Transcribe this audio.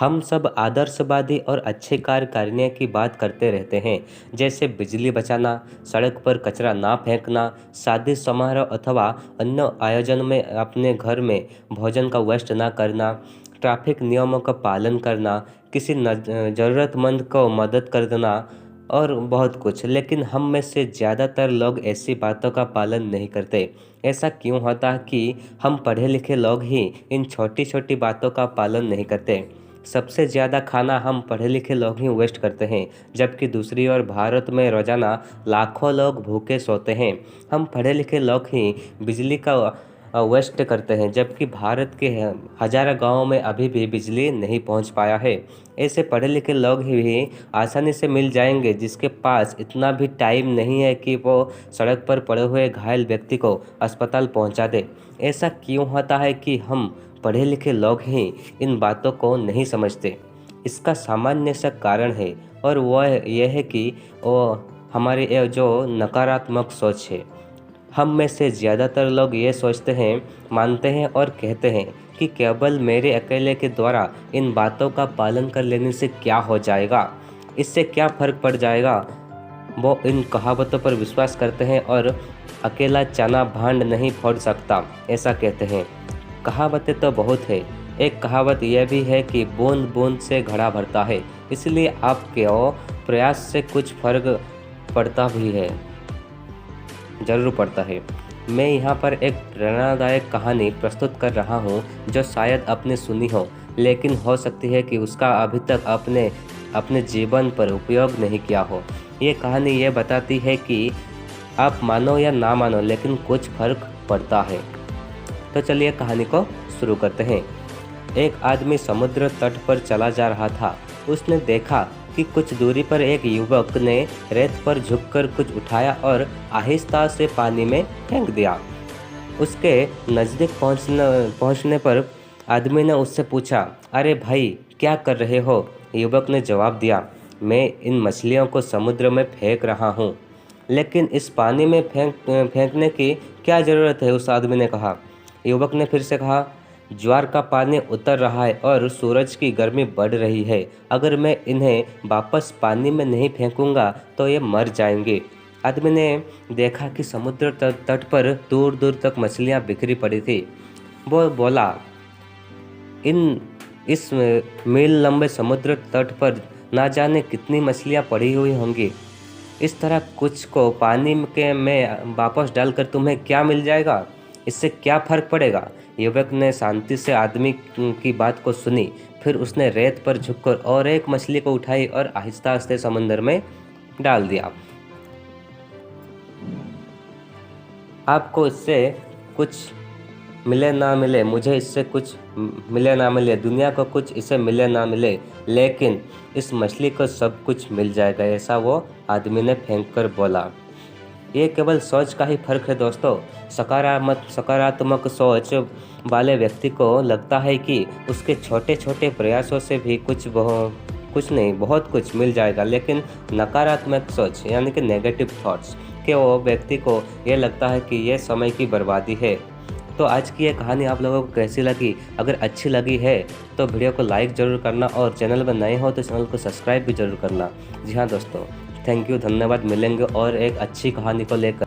हम सब आदर्शवादी और अच्छे कार्य करने की बात करते रहते हैं, जैसे बिजली बचाना, सड़क पर कचरा ना फेंकना, शादी समारोह अथवा अन्य आयोजन में अपने घर में भोजन का वेस्ट ना करना, ट्रैफिक नियमों का पालन करना, किसी ज़रूरतमंद को मदद कर देना और बहुत कुछ। लेकिन हम में से ज़्यादातर लोग ऐसी बातों का पालन नहीं करते। ऐसा क्यों होता है कि हम पढ़े लिखे लोग ही इन छोटी छोटी बातों का पालन नहीं करते? सबसे ज़्यादा खाना हम पढ़े लिखे लोग ही वेस्ट करते हैं, जबकि दूसरी ओर भारत में रोज़ाना लाखों लोग भूखे सोते हैं। हम पढ़े लिखे लोग ही बिजली का वेस्ट करते हैं, जबकि भारत के हज़ारों गांवों में अभी भी बिजली नहीं पहुंच पाया है। ऐसे पढ़े लिखे लोग ही आसानी से मिल जाएंगे, जिसके पास इतना भी टाइम नहीं है कि वो सड़क पर पड़े हुए घायल व्यक्ति को अस्पताल पहुंचा दे। ऐसा क्यों होता है कि हम पढ़े लिखे लोग ही इन बातों को नहीं समझते? इसका सामान्य सा कारण है, और वह यह है कि वो हमारी ये जो नकारात्मक सोच है। हम में से ज़्यादातर लोग ये सोचते हैं, मानते हैं और कहते हैं कि केवल मेरे अकेले के द्वारा इन बातों का पालन कर लेने से क्या हो जाएगा, इससे क्या फ़र्क पड़ जाएगा। वो इन कहावतों पर विश्वास करते हैं और अकेला चना भांड नहीं फोड़ सकता, ऐसा कहते हैं। कहावतें तो बहुत है। एक कहावत यह भी है कि बूंद बूंद से घड़ा भरता है, इसलिए आपके प्रयास से कुछ फर्क पड़ता भी है, ज़रूर पड़ता है। मैं यहाँ पर एक प्रेरणादायक कहानी प्रस्तुत कर रहा हूँ, जो शायद आपने सुनी हो, लेकिन हो सकती है कि उसका अभी तक अपने जीवन पर उपयोग नहीं किया हो। ये कहानी ये बताती है कि आप मानो या ना मानो, लेकिन कुछ फर्क पड़ता है। तो चलिए कहानी को शुरू करते हैं। एक आदमी समुद्र तट पर चला जा रहा था। उसने देखा कि कुछ दूरी पर एक युवक ने रेत पर झुककर कुछ उठाया और आहिस्ता से पानी में फेंक दिया। उसके नज़दीक पहुंचने पर आदमी ने उससे पूछा, अरे भाई, क्या कर रहे हो? युवक ने जवाब दिया, मैं इन मछलियों को समुद्र में फेंक रहा हूँ। लेकिन इस पानी में फेंकने की क्या ज़रूरत है? उस आदमी ने कहा। युवक ने फिर से कहा, ज्वार का पानी उतर रहा है और सूरज की गर्मी बढ़ रही है। अगर मैं इन्हें वापस पानी में नहीं फेंकूंगा तो ये मर जाएंगे। आदमी ने देखा कि समुद्र तट पर दूर दूर तक मछलियां बिखरी पड़ी थी। वो बोला, इस मील लंबे समुद्र तट पर ना जाने कितनी मछलियां पड़ी हुई होंगी। इस तरह कुछ को पानी में वापस डालकर तुम्हें क्या मिल जाएगा? इससे क्या फ़र्क पड़ेगा? युवक ने शांति से आदमी की बात को सुनी। फिर उसने रेत पर झुककर और एक मछली को उठाई और आहिस्ता आहिस्ता समंदर में डाल दिया। आपको इससे कुछ मिले ना मिले, मुझे इससे कुछ मिले ना मिले, दुनिया को कुछ इससे मिले ना मिले, लेकिन इस मछली को सब कुछ मिल जाएगा, ऐसा वो आदमी ने फेंक कर बोला। ये केवल सोच का ही फर्क है दोस्तों। सकारात्मक सोच वाले व्यक्ति को लगता है कि उसके छोटे छोटे प्रयासों से भी कुछ नहीं, बहुत कुछ मिल जाएगा। लेकिन नकारात्मक सोच यानी कि नेगेटिव थॉट्स के वो व्यक्ति को ये लगता है कि ये समय की बर्बादी है। तो आज की ये कहानी आप लोगों को कैसी लगी? अगर अच्छी लगी है तो वीडियो को लाइक ज़रूर करना, और चैनल में नए हो तो चैनल को सब्सक्राइब भी ज़रूर करना। जी हाँ दोस्तों, थैंक यू, धन्यवाद। मिलेंगे और एक अच्छी कहानी को लेकर।